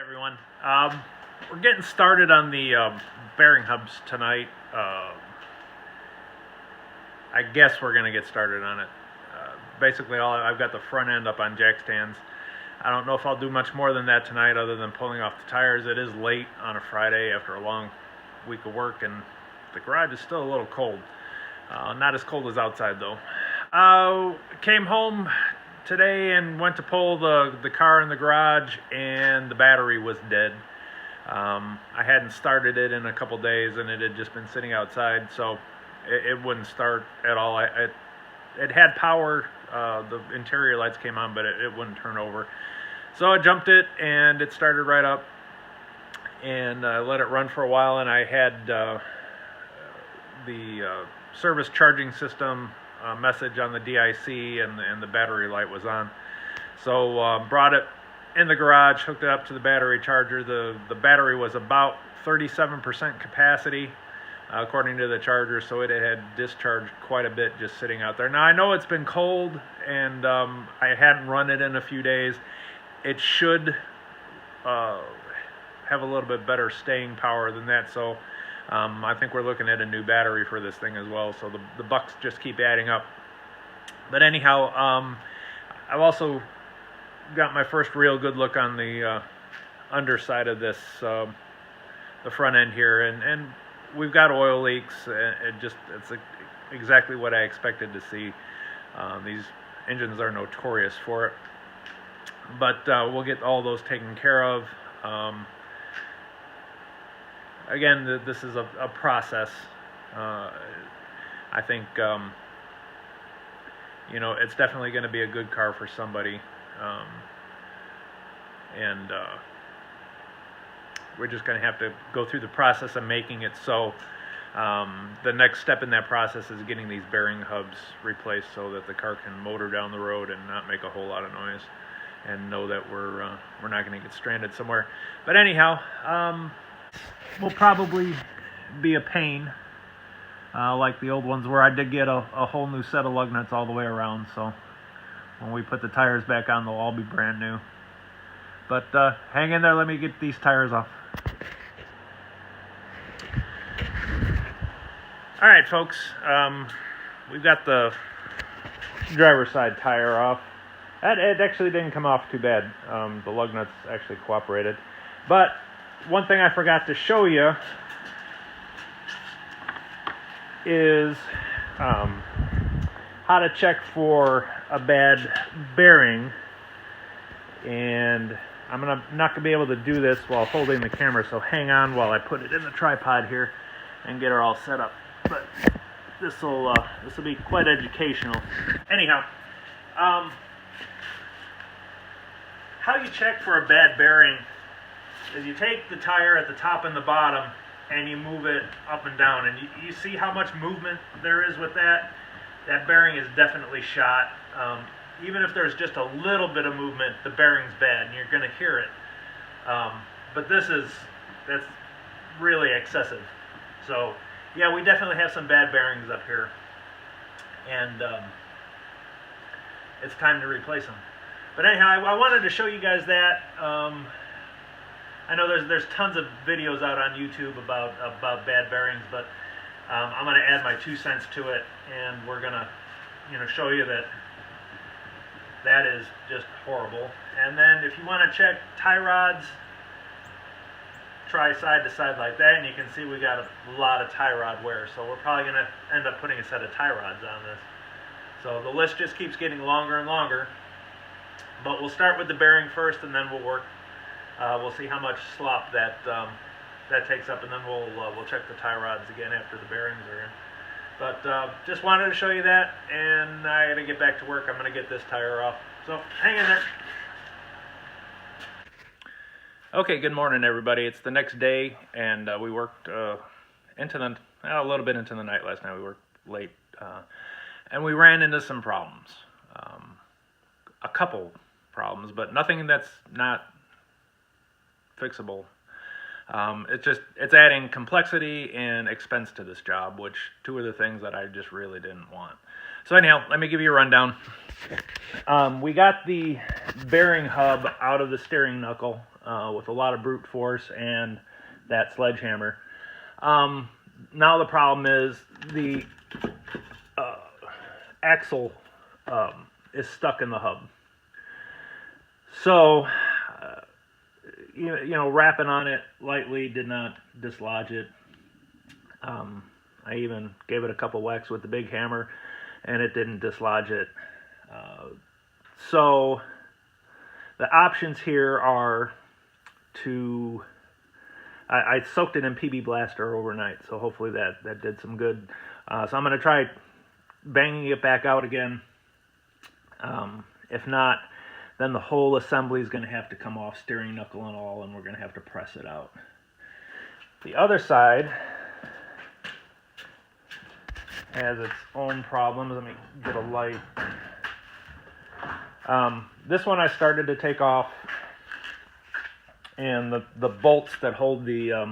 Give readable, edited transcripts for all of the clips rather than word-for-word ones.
Everyone. We're getting started on the bearing hubs tonight. I guess we're going to get started on it. Basically, I've got the front end up on jack stands. I don't know if I'll do much more than that tonight other than pulling off the tires. It is late on a Friday after a long week of work, and the garage is still a little cold. Not as cold as outside, though. Came home today and went to pull the car in the garage, and the battery was dead. I hadn't started it in a couple days, and it had just been sitting outside, so it wouldn't start at all. It had power. The interior lights came on, but it wouldn't turn over. So I jumped it, and it started right up, and I let it run for a while, and I had the service charging system message on the DIC, and the battery light was on. So brought it in the garage, hooked it up to the battery charger. The battery was about 37% capacity according to the charger, so it had discharged quite a bit just sitting out there. Now I know it's been cold, and I hadn't run it in a few days. It should have a little bit better staying power than that, so I think we're looking at a new battery for this thing as well, so the bucks just keep adding up. But anyhow, I've also got my first real good look on the underside of this, the front end here, and we've got oil leaks. It's exactly what I expected to see. These engines are notorious for it, but we'll get all those taken care of. Again, this is a process. I think it's definitely going to be a good car for somebody, and we're just going to have to go through the process of making it so. The next step in that process is getting these bearing hubs replaced so that the car can motor down the road and not make a whole lot of noise, and know that we're not going to get stranded somewhere. But anyhow, will probably be a pain, like the old ones, where I did get a whole new set of lug nuts all the way around, so when we put the tires back on, they'll all be brand new. But hang in there, let me get these tires off. Alright folks, we've got the driver's side tire off. It actually didn't come off too bad. The lug nuts actually cooperated. But one thing I forgot to show you is how to check for a bad bearing. And I'm not going to be able to do this while holding the camera, so hang on while I put it in the tripod here and get her all set up. But this will be quite educational. Anyhow, how you check for a bad bearing is you take the tire at the top and the bottom and you move it up and down, and you see how much movement there is with that. That bearing is definitely shot. Even if there's just a little bit of movement, the bearing's bad and you're going to hear it. But that's really excessive. So yeah, we definitely have some bad bearings up here, and it's time to replace them. But anyhow, I wanted to show you guys that. I know there's tons of videos out on YouTube about bad bearings, but I'm going to add my 2 cents to it, and we're going to show you that is just horrible. And then if you want to check tie rods, try side to side like that, and you can see we got a lot of tie rod wear, so we're probably going to end up putting a set of tie rods on this. So the list just keeps getting longer and longer, but we'll start with the bearing first, and then we'll see how much slop that takes up, and then we'll check the tie rods again after the bearings are in. But just wanted to show you that, and I got to get back to work. I'm going to get this tire off, so hang in there. Okay, good morning, everybody. It's the next day, and we worked a little bit into the night last night. We worked late, and we ran into some problems. A couple problems, but nothing that's not fixable. It's adding complexity and expense to this job, which two are the things that I just really didn't want. So anyhow, let me give you a rundown. We got the bearing hub out of the steering knuckle. with a lot of brute force and that sledgehammer. Now the problem is the axle is stuck in the hub. So, you know, rapping on it lightly did not dislodge it. I even gave it a couple whacks with the big hammer, and it didn't dislodge it. So the options here are to, I soaked it in PB Blaster overnight, so hopefully that did some good. So I'm going to try banging it back out again. If not, then the whole assembly is going to have to come off, steering knuckle and all, and we're going to have to press it out. The other side has its own problems. Let me get a light. This one I started to take off, and the bolts that hold the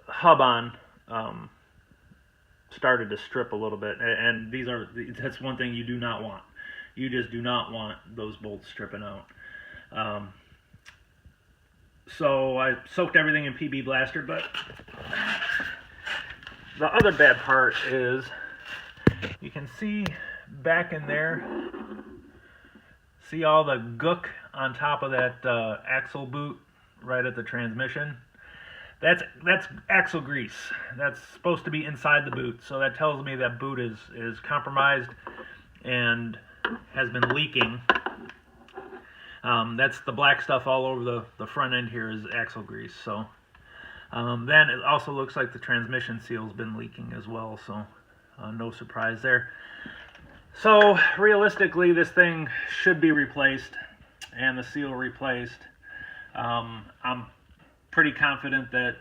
hub on started to strip a little bit, and that's one thing you do not want. You just do not want those bolts stripping out. So I soaked everything in PB Blaster, but the other bad part is you can see back in there, see all the gook on top of that axle boot right at the transmission? That's axle grease. That's supposed to be inside the boot, so that tells me that boot is compromised and has been leaking. That's the black stuff all over the front end here is axle grease. So then it also looks like the transmission seal's been leaking as well, so no surprise there. So realistically, this thing should be replaced and the seal replaced. I'm pretty confident that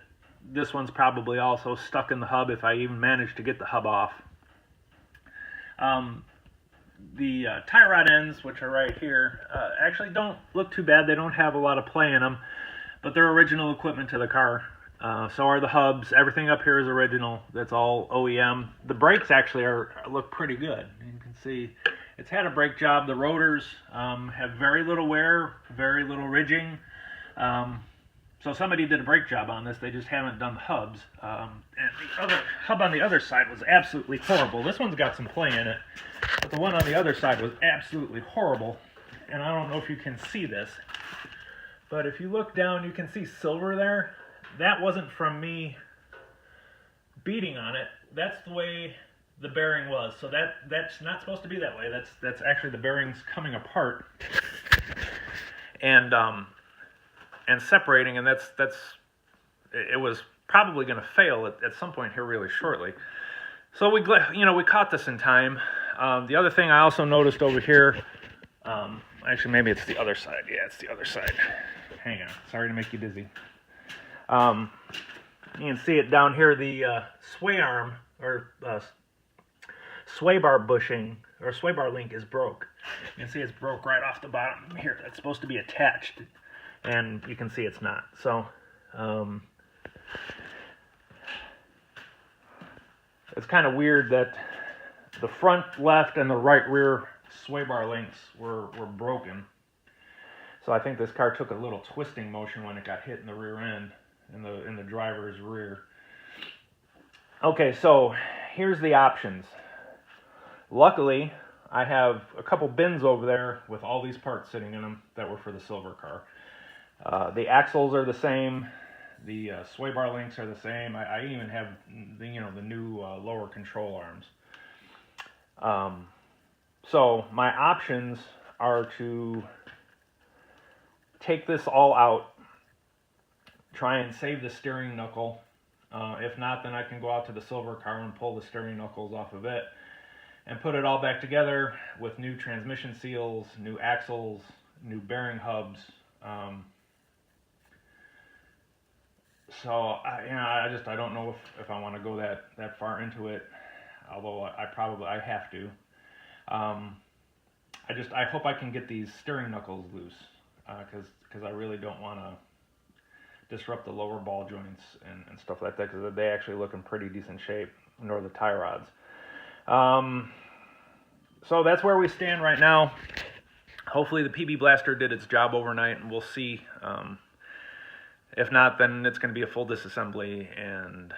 this one's probably also stuck in the hub if I even manage to get the hub off. The tie rod ends, which are right here, actually don't look too bad. They don't have a lot of play in them, but they're original equipment to the car. So are the hubs. Everything up here is original. That's all OEM. The brakes actually look pretty good. You can see it's had a brake job. The rotors have very little wear, very little ridging. So somebody did a brake job on this. They just haven't done the hubs. And the other hub on the other side was absolutely horrible. This one's got some play in it, but the one on the other side was absolutely horrible. And I don't know if you can see this, but if you look down, you can see silver there. That wasn't from me beating on it. That's the way the bearing was. So that's not supposed to be that way. That's actually the bearings coming apart and separating, and it was probably going to fail at some point here really shortly. So we caught this in time. The other thing I also noticed over here, actually maybe it's the other side. Yeah, it's the other side. Hang on. Sorry to make you dizzy. You can see it down here, the sway arm or sway bar bushing or sway bar link is broke. You can see it's broke right off the bottom here. That's supposed to be attached, and you can see it's not. So it's kind of weird that the front left and the right rear sway bar links were broken. So I think this car took a little twisting motion when it got hit in the rear end, in the driver's rear. Okay, so here's the options. Luckily, I have a couple bins over there with all these parts sitting in them that were for the silver car. The axles are the same. The sway bar links are the same. I even have the new lower control arms. So my options are to take this all out, try and save the steering knuckle. If not, then I can go out to the silver car and pull the steering knuckles off of it and put it all back together with new transmission seals, new axles, new bearing hubs. So I don't know if I want to go that far into it, although I have to. I hope I can get these steering knuckles loose, because I really don't want to disrupt the lower ball joints and stuff like that, because they actually look in pretty decent shape, nor the tie rods. So that's where we stand right now. hopefully the PB Blaster did its job overnight, and we'll see. If not, then it's going to be a full disassembly, and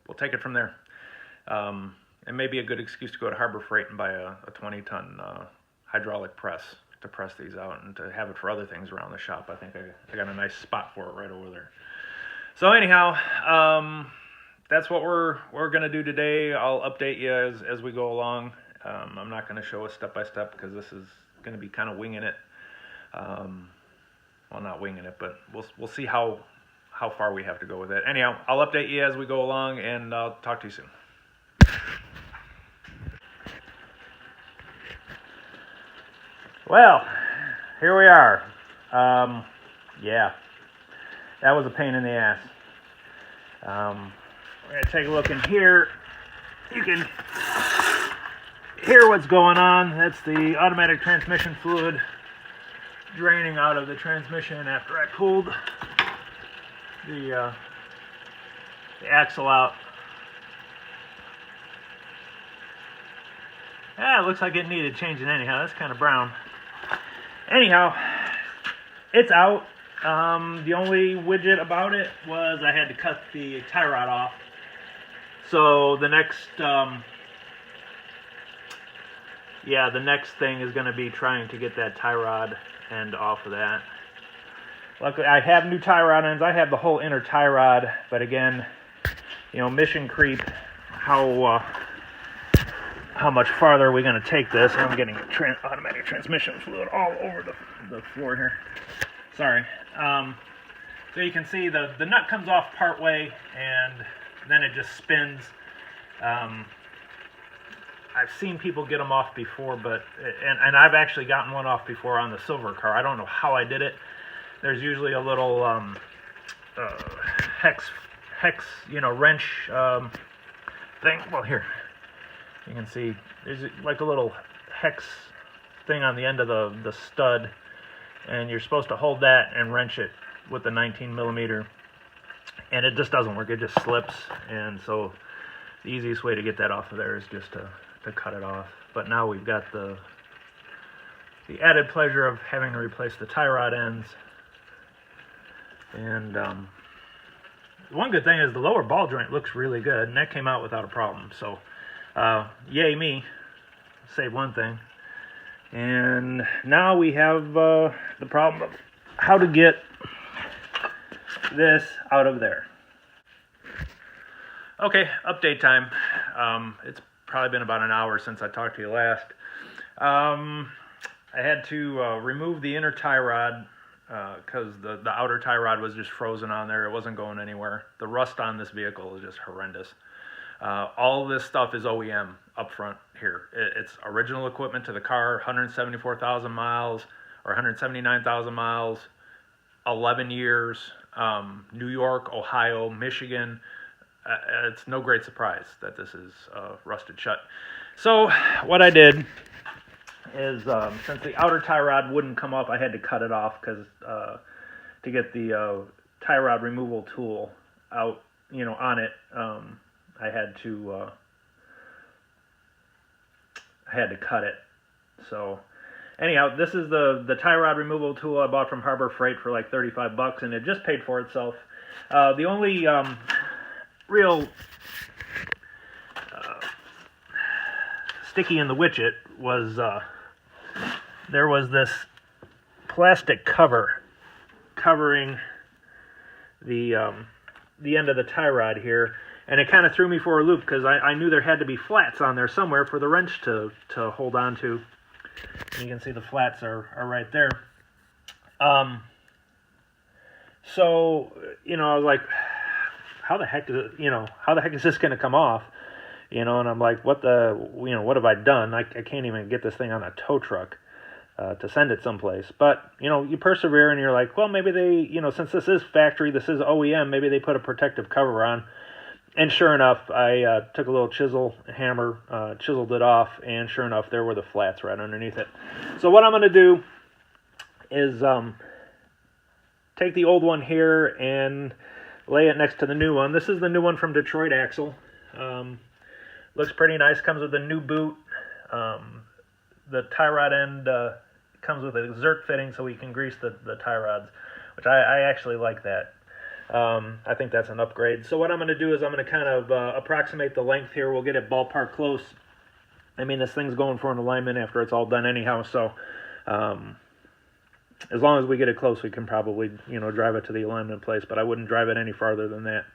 we'll take it from there. It may be a good excuse to go to Harbor Freight and buy a 20-ton hydraulic press to press these out and to have it for other things around the shop. I think I got a nice spot for it right over there. So anyhow, that's what we're going to do today. I'll update you as we go along. I'm not going to show us step-by-step because this is going to be kind of winging it. Well, not winging it, but we'll see how far we have to go with it. Anyhow, I'll update you as we go along, and I'll talk to you soon. Well, here we are. Yeah, that was a pain in the ass. We're going to take a look in here. You can hear what's going on. That's the automatic transmission fluid draining out of the transmission after I pulled the axle out. It looks like it needed changing anyhow. That's kind of brown. Anyhow, it's out. The only widget about it was I had to cut the tie rod off. So the next, the next thing is going to be trying to get that tie rod end off of that. Luckily, I have new tie rod ends. I have the whole inner tie rod, but again, mission creep. How much farther are we going to take this? I'm getting automatic transmission fluid all over the floor here. Sorry. So you can see the nut comes off part way, and then it just spins. I've seen people get them off before, but and I've actually gotten one off before on the silver car. I don't know how I did it. There's usually a little hex wrench thing. Well, here you can see there's like a little hex thing on the end of the stud, and you're supposed to hold that and wrench it with the 19 millimeter, and it just doesn't work. It just slips, and so the easiest way to get that off of there is just to cut it off. But now we've got the added pleasure of having to replace the tie rod ends. And one good thing is the lower ball joint looks really good, and that came out without a problem. So yay me, save one thing. And now we have the problem of how to get this out of there. Okay, update time. It's probably been about an hour since I talked to you last. I had to remove the inner tie rod because the outer tie rod was just frozen on there. It wasn't going anywhere. The rust on this vehicle is just horrendous. All this stuff is OEM up front here. It's original equipment to the car, 174,000 miles or 179,000 miles, 11 years, New York, Ohio, Michigan. It's no great surprise that this is rusted shut. So what I did is, since the outer tie rod wouldn't come off, I had to cut it off because to get the tie rod removal tool out, on it, I had to cut it. So anyhow, this is the tie rod removal tool I bought from Harbor Freight for like $35, and it just paid for itself. The only real sticky in the widget was there was this plastic cover covering the end of the tie rod here, and it kind of threw me for a loop because I knew there had to be flats on there somewhere for the wrench to hold on to. And you can see the flats are right there. So I was like, how the heck is this going to come off? And I'm like, what have I done? I can't even get this thing on a tow truck to send it someplace. But, you persevere and you're like, well, maybe they, since this is factory, this is OEM, maybe they put a protective cover on. And sure enough, I took a little chisel hammer, chiseled it off, and sure enough, there were the flats right underneath it. So what I'm going to do is take the old one here and lay it next to the new one. This is the new one from Detroit Axle. Looks pretty nice. Comes with a new boot. the tie rod end comes with a Zerk fitting, so we can grease the tie rods, which I actually like that. I think that's an upgrade. So what I'm going to do is I'm going to kind of approximate the length here. We'll get it ballpark close. I mean, this thing's going for an alignment after it's all done anyhow, so as long as we get it close, we can probably, drive it to the alignment place, but I wouldn't drive it any farther than that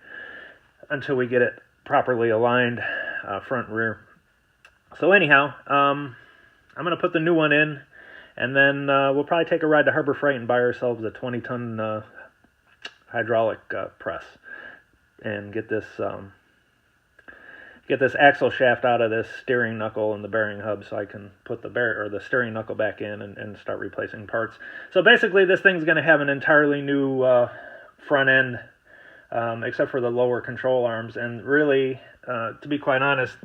until we get it properly aligned, front and rear. So anyhow, I'm going to put the new one in, and then we'll probably take a ride to Harbor Freight and buy ourselves a 20-ton hydraulic press and get this axle shaft out of this steering knuckle and the bearing hub, so I can put the steering knuckle back in and start replacing parts. So basically, this thing's going to have an entirely new front end, except for the lower control arms. And really, to be quite honest,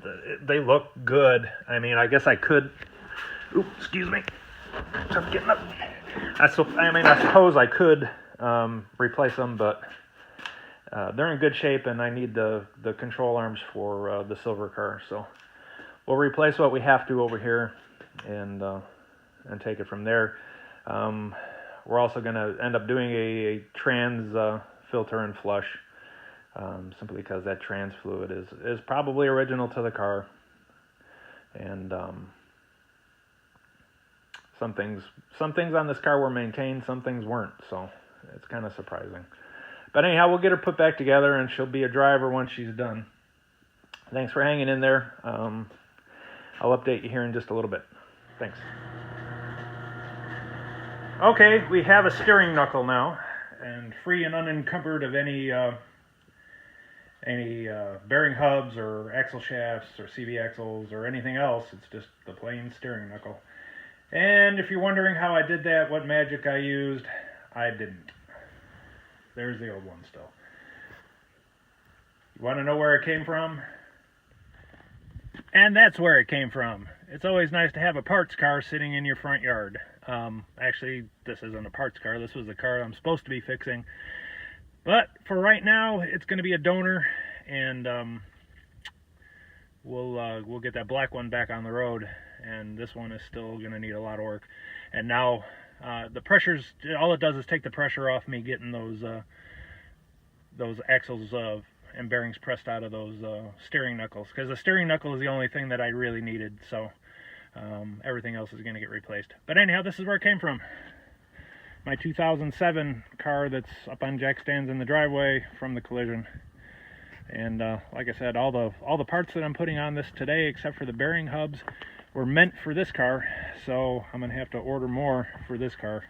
they look good. I mean, I guess I could. Oops, excuse me. Tough getting up. I suppose I could replace them, but they're in good shape, and I need the control arms for the silver car. So we'll replace what we have to over here, and take it from there. We're also going to end up doing a trans filter and flush, simply because that trans fluid is probably original to the car, and some things on this car were maintained, some things weren't. So it's kind of surprising. But anyhow, we'll get her put back together, and she'll be a driver once she's done. Thanks for hanging in there. I'll update you here in just a little bit. Thanks. Okay, we have a steering knuckle now, and free and unencumbered of any bearing hubs or axle shafts or CV axles or anything else. It's just the plain steering knuckle. And if you're wondering how I did that, what magic I used, I didn't. There's the old one still. You want to know where it came from? And that's where it came from. It's always nice to have a parts car sitting in your front yard. Actually, this isn't a parts car. This was the car I'm supposed to be fixing. But for right now, it's going to be a donor, and we'll get that black one back on the road. And this one is still going to need a lot of work. And now the pressures, all it does is take the pressure off me getting those axles and bearings pressed out of those steering knuckles, because the steering knuckle is the only thing that I really needed. So everything else is going to get replaced. But anyhow, this is where it came from. My 2007 car that's up on jack stands in the driveway from the collision. And like I said, all the parts that I'm putting on this today, except for the bearing hubs, were meant for this car, so I'm going to have to order more for this car.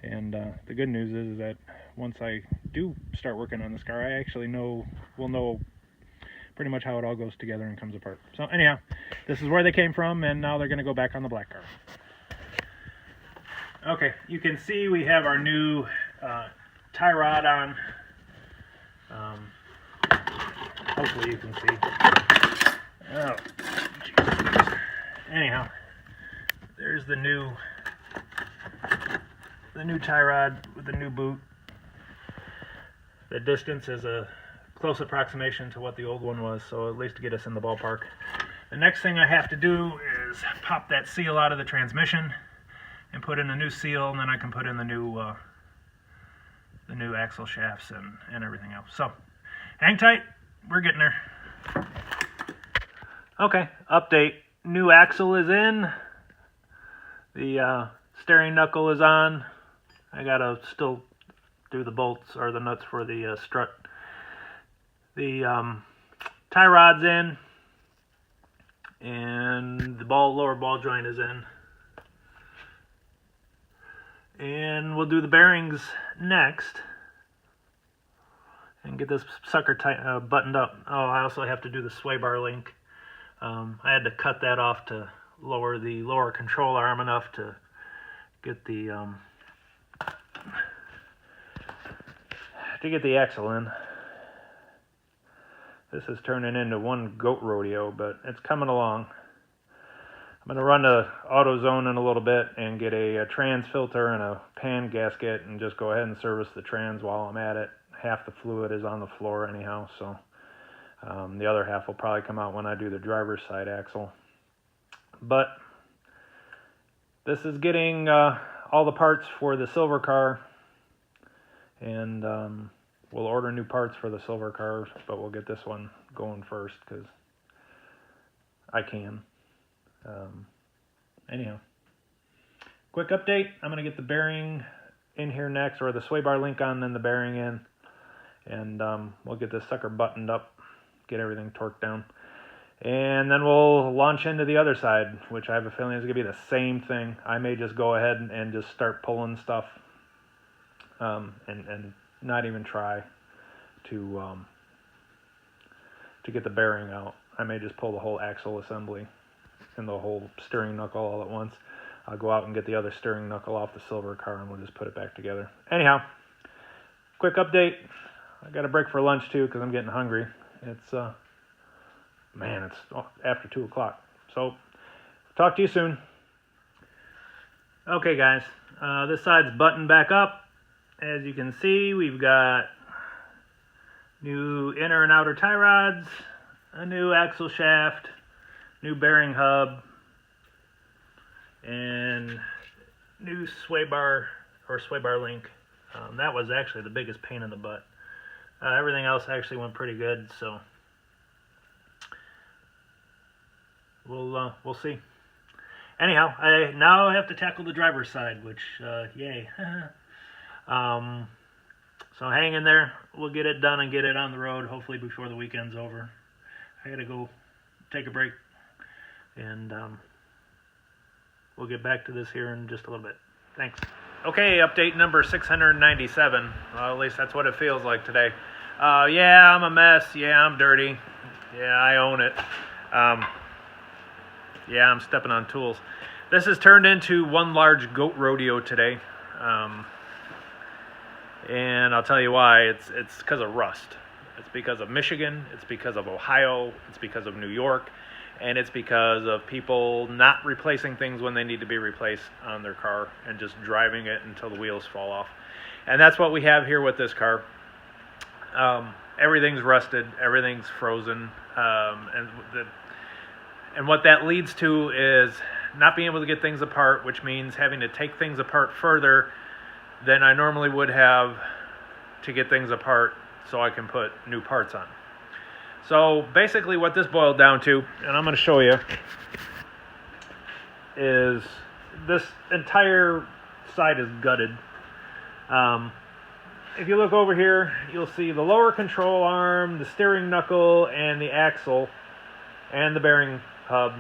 And the good news is that once I do start working on this car, I actually will know pretty much how it all goes together and comes apart. So anyhow, this is where they came from, and now they're going to go back on the black car. Okay, you can see we have our new tie rod on. Hopefully you can see. Oh, Jesus. Anyhow, there's the new tie rod with the new boot. The distance is a close approximation to what the old one was, so at least to get us in the ballpark. The next thing I have to do is pop that seal out of the transmission and put in a new seal, and then I can put in the new axle shafts and everything else. So hang tight, we're getting there. Okay, update. New axle is in. The steering knuckle is on. I gotta still do the bolts or the nuts for the strut. The tie rod's in, and the lower ball joint is in. And we'll do the bearings next and get this sucker buttoned up. Oh, I also have to do the sway bar link. I had to cut that off to lower the lower control arm enough to get the axle in. This is turning into one goat rodeo, but it's coming along. I'm going to run to AutoZone in a little bit and get a trans filter and a pan gasket and just go ahead and service the trans while I'm at it. Half the fluid is on the floor anyhow, so the other half will probably come out when I do the driver's side axle. But this is getting all the parts for the silver car, and we'll order new parts for the silver car, but we'll get this one going first because I can. Anyhow, quick update. I'm going to get the bearing in here next, or the sway bar link on, then the bearing in, and we'll get this sucker buttoned up, get everything torqued down, and then we'll launch into the other side, which I have a feeling is going to be the same thing. I may just go ahead and just start pulling stuff, and not even try to get the bearing out. I may just pull the whole axle assembly and the whole steering knuckle all at once. I'll go out and get the other steering knuckle off the silver car, and we'll just put it back together. Anyhow, quick update. I got a break for lunch too because I'm getting hungry. It's it's after 2 o'clock. So talk to you soon. Okay, guys, this side's buttoned back up. As you can see, we've got new inner and outer tie rods, a new axle shaft, new bearing hub, and new sway bar link. That was actually the biggest pain in the butt. Everything else actually went pretty good, so we'll see. Anyhow, I now have to tackle the driver's side, which yay. So hang in there. We'll get it done and get it on the road, hopefully before the weekend's over. I gotta go take a break, and we'll get back to this here in just a little bit. Thanks. Okay, update number 697. Well, at least that's what it feels like today. Yeah, I'm a mess. Yeah, I'm dirty. Yeah, I own it. Yeah, I'm stepping on tools. This has turned into one large goat rodeo today. And I'll tell you why. It's because of rust. It's because of Michigan. It's because of Ohio. It's because of New York. And it's because of people not replacing things when they need to be replaced on their car and just driving it until the wheels fall off. And that's what we have here with this car. Everything's rusted. Everything's frozen. And what that leads to is not being able to get things apart, which means having to take things apart further than I normally would have to get things apart so I can put new parts on. So basically what this boiled down to, and I'm going to show you, is this entire side is gutted. If you look over here, you'll see the lower control arm, the steering knuckle, and the axle, and the bearing hub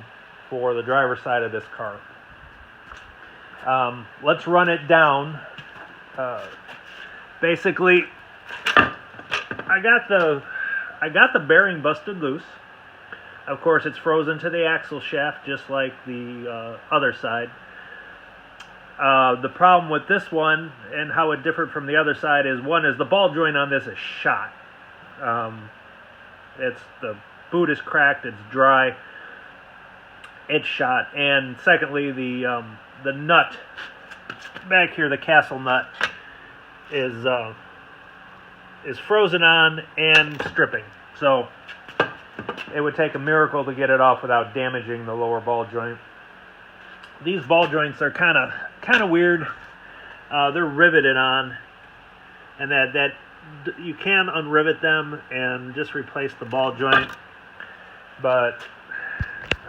for the driver's side of this car. Let's run it down. Basically, I got the bearing busted loose. Of course, it's frozen to the axle shaft, just like the other side. The problem with this one and how it differed from the other side is, one is the ball joint on this is shot. It's the boot is cracked. It's dry. It's shot. And secondly, the nut back here, the castle nut, is frozen on and stripping. So it would take a miracle to get it off without damaging the lower ball joint. These ball joints are kind of weird. They're riveted on, and that you can unrivet them and just replace the ball joint. But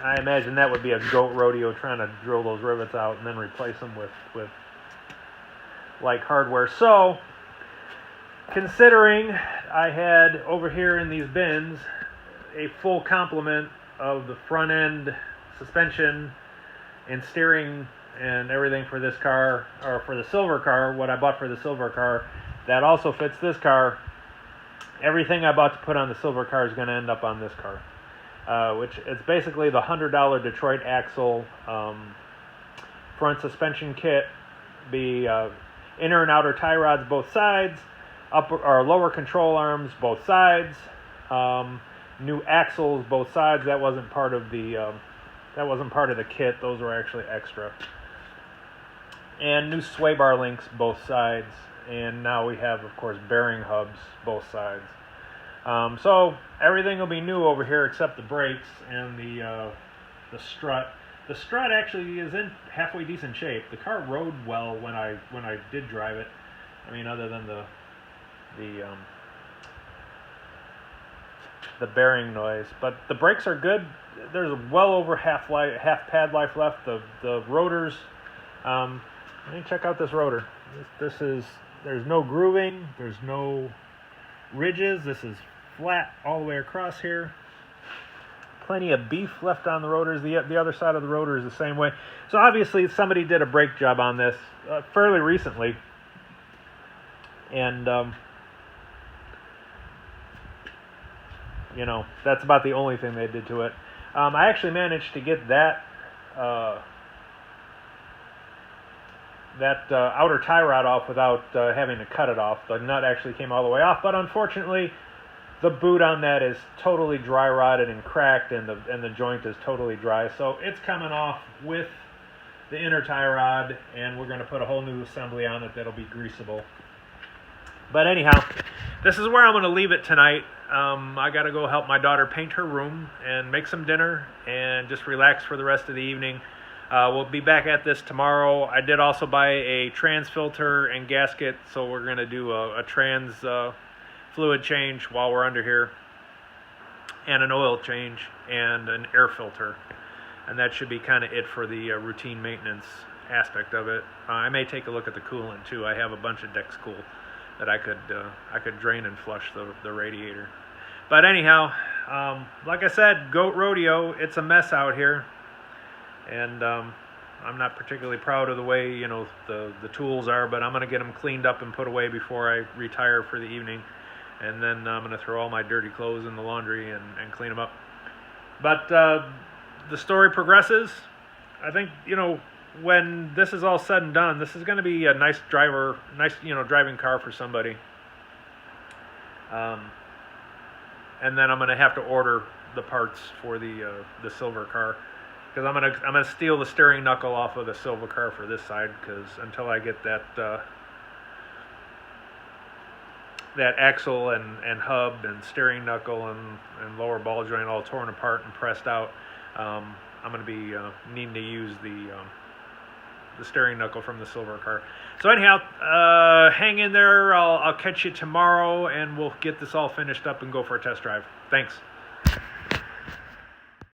I imagine that would be a goat rodeo trying to drill those rivets out and then replace them with like hardware. So, considering I had over here in these bins a full complement of the front end suspension and steering and everything for this car, or for the silver car, what I bought for the silver car, that also fits this car. Everything I bought to put on the silver car is going to end up on this car. Which it's basically the $100 Detroit axle front suspension kit, be inner and outer tie rods both sides, upper or lower control arms both sides, new axles both sides. That wasn't part of the kit. Those were actually extra. And new sway bar links both sides, and now we have, of course, bearing hubs both sides. So everything will be new over here except the brakes and the strut. The strut actually is in halfway decent shape. The car rode well when I did drive it. I mean, other than the bearing noise, but the brakes are good. There's well over half pad life left. The rotors. Let me check out this rotor. This is, there's no grooving. There's no ridges. This is flat all the way across here. Plenty of beef left on the rotors. The other side of the rotor is the same way. So obviously somebody did a brake job on this fairly recently, and you know, that's about the only thing they did to it. I actually managed to get that outer tie rod off without having to cut it off. The nut actually came all the way off, but unfortunately the boot on that is totally dry rotted and cracked, and the joint is totally dry. So it's coming off with the inner tie rod, and we're going to put a whole new assembly on it that'll be greasable. But anyhow, this is where I'm going to leave it tonight. I got to go help my daughter paint her room and make some dinner and just relax for the rest of the evening. We'll be back at this tomorrow. I did also buy a trans filter and gasket, so we're going to do a trans fluid change while we're under here, and an oil change and an air filter, and that should be kind of it for the routine maintenance aspect of it. I may take a look at the coolant too. I have a bunch of Dex Cool that I could drain and flush the radiator. But anyhow, like I said, goat rodeo, it's a mess out here, and I'm not particularly proud of the way, you know, the tools are, but I'm going to get them cleaned up and put away before I retire for the evening. And then I'm going to throw all my dirty clothes in the laundry and clean them up. But the story progresses. I think, you know, when this is all said and done, this is going to be a nice driving car for somebody. And then I'm going to have to order the parts for the silver car, because I'm going to steal the steering knuckle off of the silver car for this side, because until I get that axle and hub and steering knuckle and lower ball joint all torn apart and pressed out, I'm going to be needing to use the steering knuckle from the silver car. So anyhow, hang in there. I'll catch you tomorrow, and we'll get this all finished up and go for a test drive. Thanks.